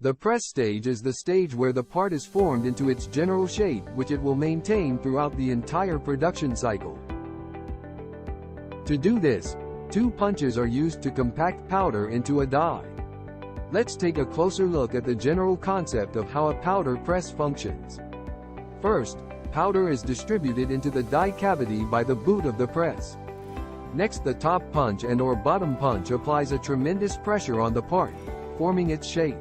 The press stage is the stage where the part is formed into its general shape, which it will maintain throughout the entire production cycle. To do this, 2 punches are used to compact powder into a die. Let's take a closer look at the general concept of how a powder press functions. First, powder is distributed into the die cavity by the boot of the press. Next, the top punch and/or bottom punch applies a tremendous pressure on the part, forming its shape.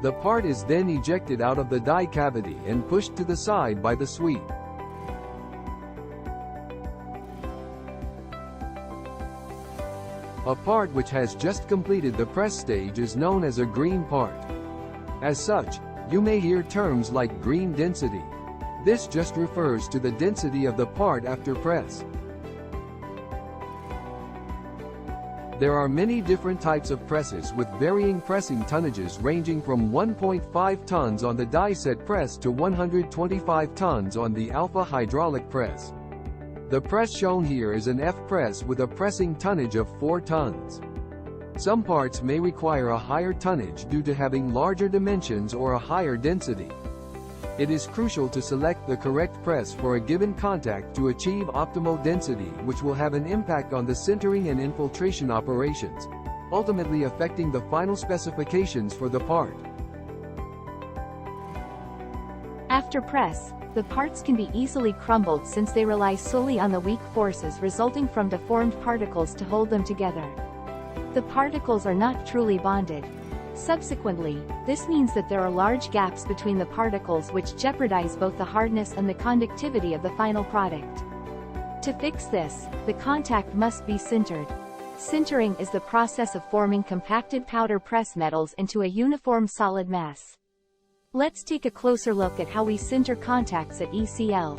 The part is then ejected out of the die cavity and pushed to the side by the sweep. A part which has just completed the press stage is known as a green part. As such, you may hear terms like green density. This just refers to the density of the part after press. There are many different types of presses with varying pressing tonnages ranging from 1.5 tons on the die-set press to 125 tons on the alpha hydraulic press. The press shown here is an F press with a pressing tonnage of 4 tons. Some parts may require a higher tonnage due to having larger dimensions or a higher density. It is crucial to select the correct press for a given contact to achieve optimal density, which will have an impact on the sintering and infiltration operations, ultimately affecting the final specifications for the part. After press, the parts can be easily crumbled since they rely solely on the weak forces resulting from deformed particles to hold them together. The particles are not truly bonded. Subsequently, this means that there are large gaps between the particles which jeopardize both the hardness and the conductivity of the final product. To fix this, the contact must be sintered. Sintering is the process of forming compacted powder press metals into a uniform solid mass. Let's take a closer look at how we sinter contacts at ECL.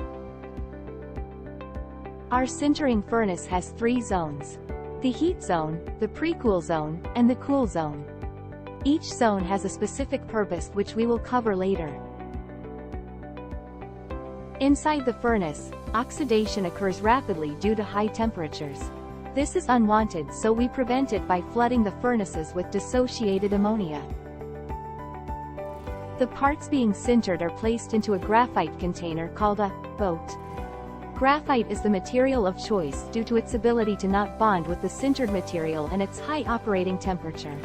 Our sintering furnace has 3 zones: the heat zone, the pre-cool zone, and the cool zone. Each zone has a specific purpose which we will cover later. Inside the furnace, oxidation occurs rapidly due to high temperatures. This is unwanted, so we prevent it by flooding the furnaces with dissociated ammonia. The parts being sintered are placed into a graphite container called a boat. Graphite is the material of choice due to its ability to not bond with the sintered material and its high operating temperature.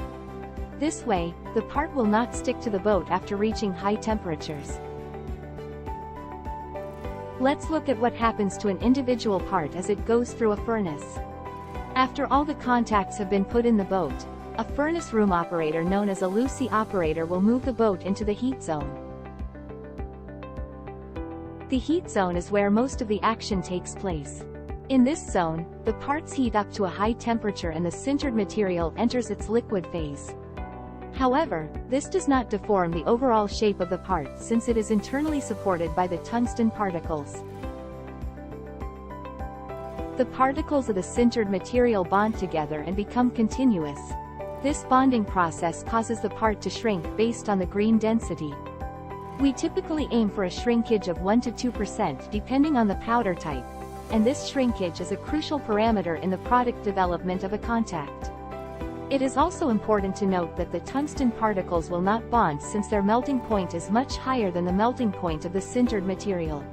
This way, the part will not stick to the boat after reaching high temperatures. Let's look at what happens to an individual part as it goes through a furnace. After all the contacts have been put in the boat, a furnace room operator known as a Lucy operator will move the boat into the heat zone. The heat zone is where most of the action takes place. In this zone, the parts heat up to a high temperature and the sintered material enters its liquid phase. However, this does not deform the overall shape of the part since it is internally supported by the tungsten particles. The particles of the sintered material bond together and become continuous. This bonding process causes the part to shrink based on the green density. We typically aim for a shrinkage of 1 to 2% depending on the powder type, and this shrinkage is a crucial parameter in the product development of a contact. It is also important to note that the tungsten particles will not bond since their melting point is much higher than the melting point of the sintered material.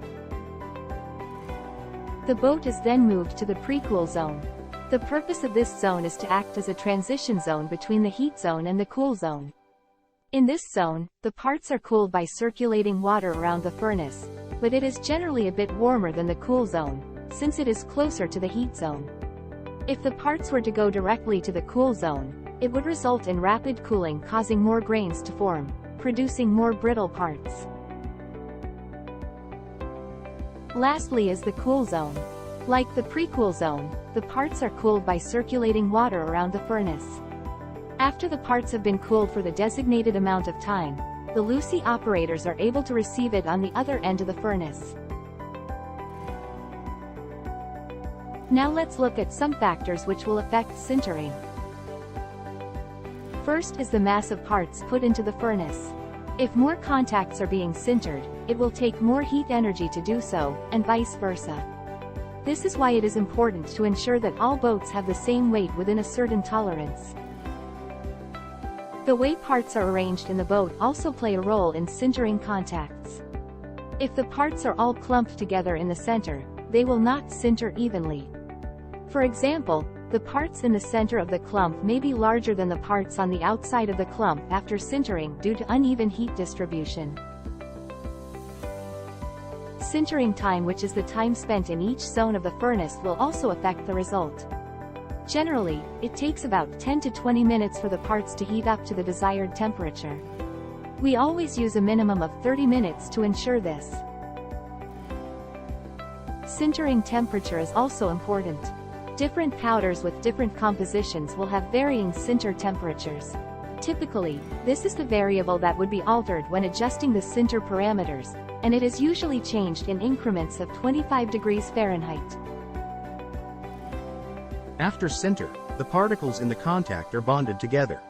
The boat is then moved to the pre-cool zone. The purpose of this zone is to act as a transition zone between the heat zone and the cool zone. In this zone, the parts are cooled by circulating water around the furnace, but it is generally a bit warmer than the cool zone, since it is closer to the heat zone. If the parts were to go directly to the cool zone, it would result in rapid cooling causing more grains to form, producing more brittle parts. Lastly is the cool zone. Like the pre-cool zone, the parts are cooled by circulating water around the furnace. After the parts have been cooled for the designated amount of time, the Lucy operators are able to receive it on the other end of the furnace. Now let's look at some factors which will affect sintering. First is the mass of parts put into the furnace. If more contacts are being sintered, it will take more heat energy to do so, and vice versa. This is why it is important to ensure that all boats have the same weight within a certain tolerance. The way parts are arranged in the boat also play a role in sintering contacts. If the parts are all clumped together in the center, they will not sinter evenly. For example, the parts in the center of the clump may be larger than the parts on the outside of the clump after sintering due to uneven heat distribution. Sintering time, which is the time spent in each zone of the furnace, will also affect the result. Generally, it takes about 10 to 20 minutes for the parts to heat up to the desired temperature. We always use a minimum of 30 minutes to ensure this. Sintering temperature is also important. Different powders with different compositions will have varying sinter temperatures. Typically, this is the variable that would be altered when adjusting the sinter parameters, and it is usually changed in increments of 25 degrees Fahrenheit. After sinter, the particles in the contact are bonded together.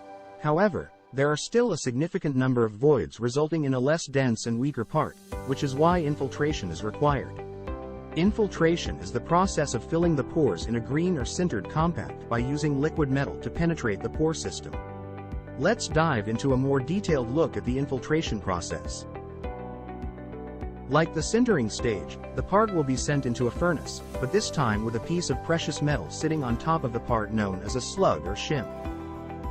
However, there are still a significant number of voids resulting in a less dense and weaker part, which is why infiltration is required. Infiltration is the process of filling the pores in a green or sintered compact by using liquid metal to penetrate the pore system. Let's dive into a more detailed look at the infiltration process. Like the sintering stage, the part will be sent into a furnace, but this time with a piece of precious metal sitting on top of the part known as a slug or shim.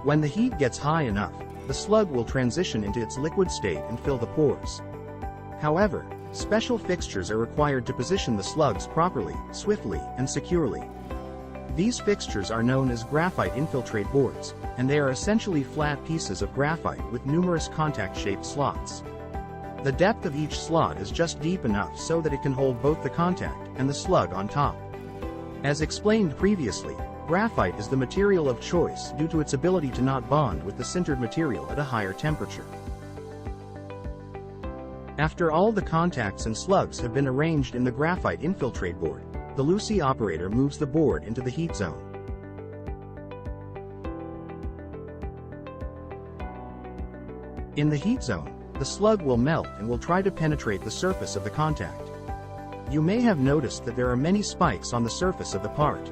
When the heat gets high enough, the slug will transition into its liquid state and fill the pores. However, special fixtures are required to position the slugs properly, swiftly, and securely. These fixtures are known as graphite infiltrate boards, and they are essentially flat pieces of graphite with numerous contact-shaped slots. The depth of each slot is just deep enough so that it can hold both the contact and the slug on top. As explained previously, graphite is the material of choice due to its ability to not bond with the sintered material at a higher temperature. After all the contacts and slugs have been arranged in the graphite infiltrate board, the Lucy operator moves the board into the heat zone. In the heat zone, the slug will melt and will try to penetrate the surface of the contact. You may have noticed that there are many spikes on the surface of the part.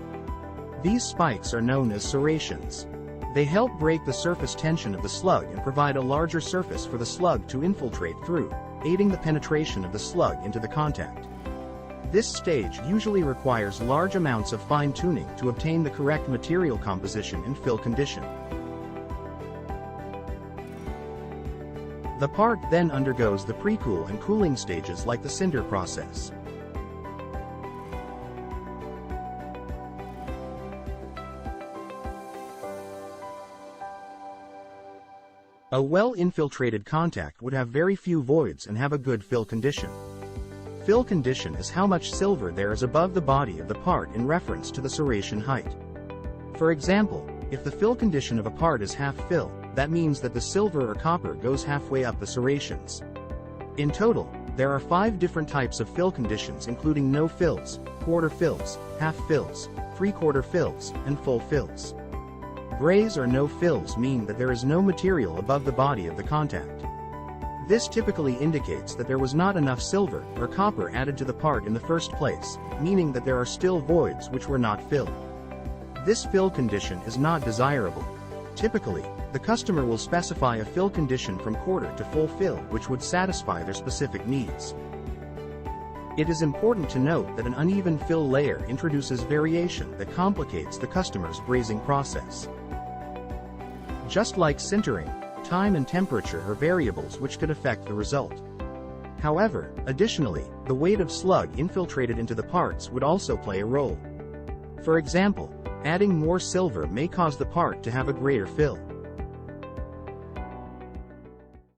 These spikes are known as serrations. They help break the surface tension of the slug and provide a larger surface for the slug to infiltrate through, aiding the penetration of the slug into the contact. This stage usually requires large amounts of fine-tuning to obtain the correct material composition and fill condition. The part then undergoes the pre-cool and cooling stages like the sinter process. A well-infiltrated contact would have very few voids and have a good fill condition. Fill condition is how much silver there is above the body of the part in reference to the serration height. For example, if the fill condition of a part is half fill, that means that the silver or copper goes halfway up the serrations. In total, there are 5 different types of fill conditions including no fills, quarter fills, half fills, 3/4 fills, and full fills. Grays or no fills mean that there is no material above the body of the contact. This typically indicates that there was not enough silver or copper added to the part in the first place, meaning that there are still voids which were not filled. This fill condition is not desirable. Typically, the customer will specify a fill condition from quarter to full fill which would satisfy their specific needs. It is important to note that an uneven fill layer introduces variation that complicates the customer's brazing process. Just like sintering, time and temperature are variables which could affect the result. However, additionally, the weight of slug infiltrated into the parts would also play a role. For example, adding more silver may cause the part to have a greater fill.